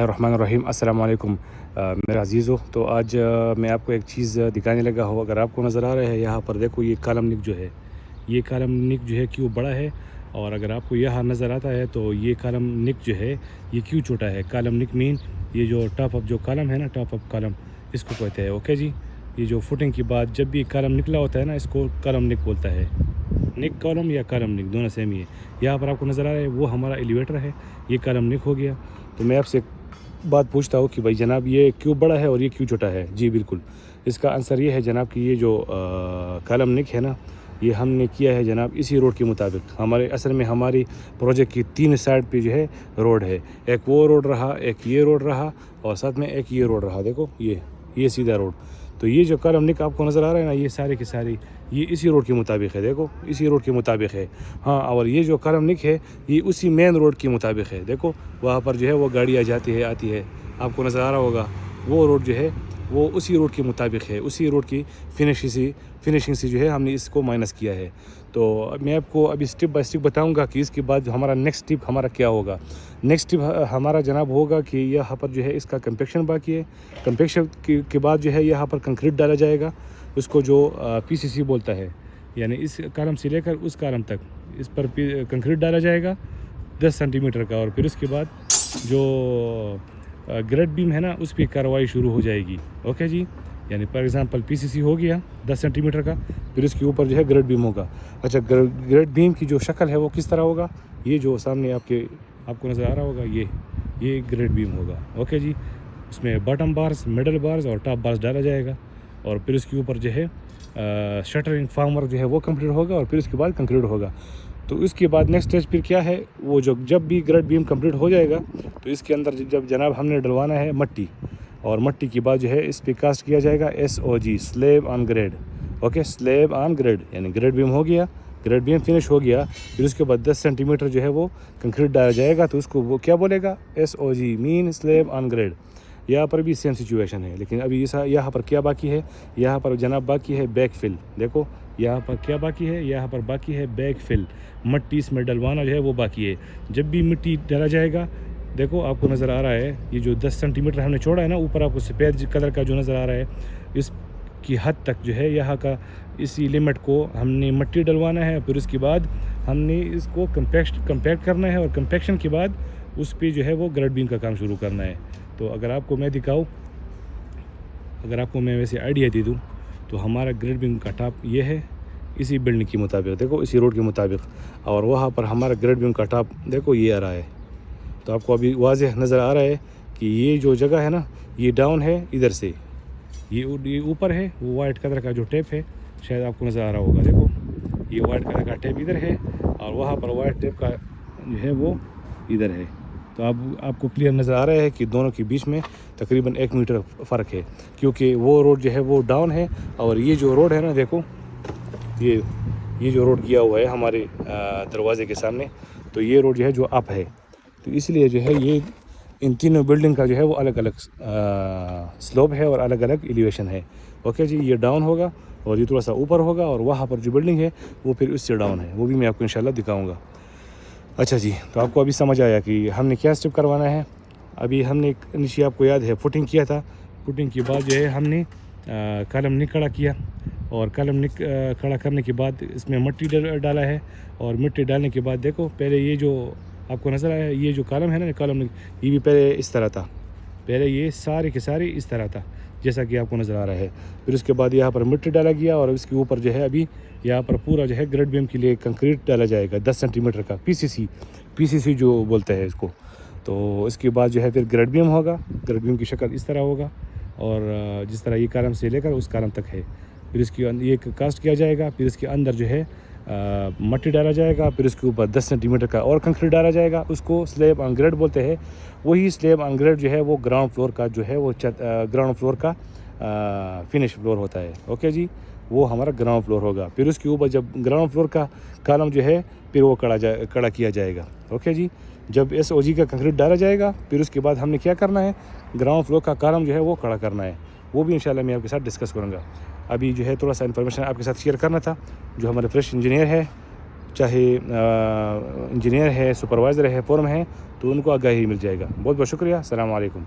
रहमान रहीम अस्सलाम वालेकुम। मेरे अज़ीज़ों, तो आज मैं आपको एक चीज़ दिखाने लगा हूँ। अगर आपको नज़र आ रहा है यहाँ पर देखो, ये कालम निक जो है, ये कालम निक जो है क्यों बड़ा है, और अगर आपको यहाँ नज़र आता है तो ये कालम निक जो है ये क्यों छोटा है। कालम निक मीन ये जो टॉप अप जो कालम है ना, टॉप अप कालम इसको कहते हैं। ओके जी, ये जो फुटिंग के बाद जब भी कालम निकला होता है ना, इसको कालम निक बोलता है। निक कॉलम या कालम निक दोनों सेम ही है। यहाँ पर आपको नज़र आ रहा है वो हमारा एलिवेटर है, ये कालम निक हो गया। तो मैं आपसे बात पूछता हूँ कि भाई जनाब ये क्यों बड़ा है और ये क्यों छोटा है। जी बिल्कुल, इसका आंसर ये है जनाब कि ये जो कालम निक है ना, ये हमने किया है जनाब इसी रोड के मुताबिक। हमारे असल में हमारी प्रोजेक्ट की 3 साइड पे जो है रोड है। एक वो रोड रहा, एक ये रोड रहा, और साथ में एक ये रोड रहा। देखो ये सीधा रोड। तो ये जो कालम निक आपको नज़र आ रहा है ना, ये सारे के सारे ये इसी रोड के मुताबिक है। देखो इसी रोड के मुताबिक है। हाँ, और ये जो कालम निक है ये उसी मेन रोड के मुताबिक है। देखो वहाँ पर जो है वो गाड़ियाँ जाती है आती है, आपको नज़र आ रहा होगा। वो रोड जो है वो उसी रोड के मुताबिक है, उसी रोड की फिनिशिंग से जो है हमने इसको माइनस किया है। तो मैं आपको अभी स्टेप बाय स्टेप बताऊंगा कि इसके बाद हमारा नेक्स्ट स्टेप हमारा क्या होगा। नेक्स्ट स्टेप हमारा जनाब होगा कि यहाँ पर जो है इसका कंपेक्शन बाकी है। कंपेक्शन के बाद जो है यहाँ पर कंक्रीट डाला जाएगा, उसको जो पीसीसी बोलता है, यानी इस कॉलम से लेकर उस कॉलम तक इस पर कंक्रीट डाला जाएगा 10 सेंटीमीटर का। और फिर उसके बाद जो ग्रेड बीम है ना, उस पर कार्रवाई शुरू हो जाएगी। ओके जी, यानी फॉर एग्जांपल पीसीसी हो गया 10 सेंटीमीटर का, फिर उसके ऊपर जो है ग्रेड बीम होगा। अच्छा, ग्रेड बीम की जो शक्ल है वो किस तरह होगा, ये जो सामने आपको नज़र आ रहा होगा, ये ग्रेड बीम होगा। ओके जी, उसमें बॉटम बार्स, मिडल बार्स और टॉप बार्स डाला जाएगा, और फिर उसके ऊपर जो है शटरिंग फार्म वर्क जो है वो कंप्लीट होगा, और फिर उसके बाद कंक्रीट होगा। तो इसके बाद नेक्स्ट स्टेज फिर क्या है, वो जो जब भी ग्रेड बीम कंप्लीट हो जाएगा तो इसके अंदर जब जनाब हमने डलवाना है मट्टी, और मट्टी के बाद जो है इस पर कास्ट किया जाएगा SOG, slab on grade. Okay, slab on grade, यानी ग्रेड बीम हो गया, ग्रेड बीम फिनिश हो गया, फिर उसके बाद 10 सेंटीमीटर जो है वो कंक्रीट डाला जाएगा। तो उसको वो क्या बोलेगा, SOG mean slab on grade. यहाँ पर भी सेम सिचुएशन है, लेकिन अभी यहाँ पर क्या बाकी है, यहाँ पर जनाब बाकी है बैक फिल। देखो यहाँ पर क्या बाकी है, यहाँ पर बाकी है बैक फिल, मट्टी इसमें डलवाना जो है वो बाकी है। जब भी मिट्टी डाला जाएगा, देखो आपको नज़र आ रहा है ये जो 10 सेंटीमीटर हमने छोड़ा है ना, ऊपर आपको सफ़ेद कलर का जो नज़र आ रहा है, इसकी हद तक जो है यहाँ का इसी लिमिट को हमने मट्टी डलवाना है। फिर उसके बाद हमने इसको कंपैक्ट करना है, और कंपैक्शन के बाद उस पर जो है वो ग्रेड बीम का काम शुरू करना है। तो अगर आपको मैं दिखाऊँ, अगर आपको मैं वैसे आइडिया दे दूँ, तो हमारा ग्रेड बीम का टॉप ये है इसी बिल्डिंग के मुताबिक, देखो इसी रोड के मुताबिक, और वहाँ पर हमारा ग्रेड बीम का टॉप देखो ये आ रहा है। तो आपको अभी वाज़ेह नज़र आ रहा है कि ये जो जगह है ना, ये डाउन है इधर से, ये ऊपर है। वो वाइट कलर का जो टेप है, शायद आपको नज़र आ रहा होगा। देखो ये वाइट कलर का टेप इधर है, और वहाँ पर वाइट टेप का जो है वो इधर है। तो आपको क्लियर नज़र आ रहा है कि दोनों के बीच में तकरीबन 1 मीटर फ़र्क है, क्योंकि वो रोड जो है वो डाउन है, और ये जो रोड है ना, देखो ये जो रोड किया हुआ है हमारे दरवाजे के सामने, तो ये रोड जो है जो अप है। तो इसलिए जो है ये इन तीनों बिल्डिंग का जो है वो अलग अलग स्लोप है और अलग अलग एलिवेशन है। ओके जी, ये डाउन होगा और ये थोड़ा सा ऊपर होगा, और वहाँ पर जो बिल्डिंग है वो फिर उससे डाउन है, वो भी मैं आपको इंशाल्लाह दिखाऊंगा। अच्छा जी, तो आपको अभी समझ आया कि हमने क्या स्टेप करवाना है। अभी हमने नीचे आपको याद है फुटिंग किया था, फुटिंग के बाद जो है हमने कॉलम निक खड़ा किया, और कॉलम निक खड़ा करने के बाद इसमें मिट्टी डाला है, और मिट्टी डालने के बाद देखो पहले ये जो आपको नज़र आया, ये जो कॉलम है ना, कॉलम निक, ये भी पहले इस तरह था, पहले ये सारे के सारे इस तरह था जैसा कि आपको नज़र आ रहा है। फिर उसके बाद यहाँ पर मिट्टी डाला गया, और इसके ऊपर जो है अभी यहाँ पर पूरा जो है ग्रेड बीम के लिए कंक्रीट डाला जाएगा 10 सेंटीमीटर का, पीसीसी जो बोलते हैं इसको। तो इसके बाद जो है फिर ग्रेड बीम होगा, ग्रेड बीम की शक्ल इस तरह होगा, और जिस तरह ये कॉलम से लेकर उस कॉलम तक है। फिर इसके ये कास्ट किया जाएगा, फिर इसके अंदर जो है मट्टी डाला जाएगा, फिर उसके ऊपर 10 सेंटीमीटर का और कंक्रीट डाला जाएगा, उसको स्लेब ऑन ग्रेड बोलते हैं। वही स्लेब ऑन ग्रेड जो है वो ग्राउंड फ्लोर का जो है वो ग्राउंड फ्लोर का फिनिश फ्लोर होता है। ओके जी, वो हमारा ग्राउंड फ्लोर होगा। फिर उसके ऊपर जब ग्राउंड फ्लोर का कॉलम जो है फिर वो कड़ा किया जाएगा। ओके जी, जब SOG का कंक्रीट डाला जाएगा, फिर उसके बाद हमने क्या करना है, ग्राउंड फ्लोर का कॉलम जो है वो खड़ा करना है। वो भी इंशाल्लाह मैं आपके साथ डिस्कस करूँगा। अभी जो है थोड़ा सा इन्फॉर्मेशन आपके साथ शेयर करना था। जो हमारे फ्रेश इंजीनियर है चाहे इंजीनियर है, सुपरवाइज़र है, फ़ॉरम है, तो उनको आगाही मिल जाएगा। बहुत बहुत शुक्रिया। अस्सलाम वालेकुम।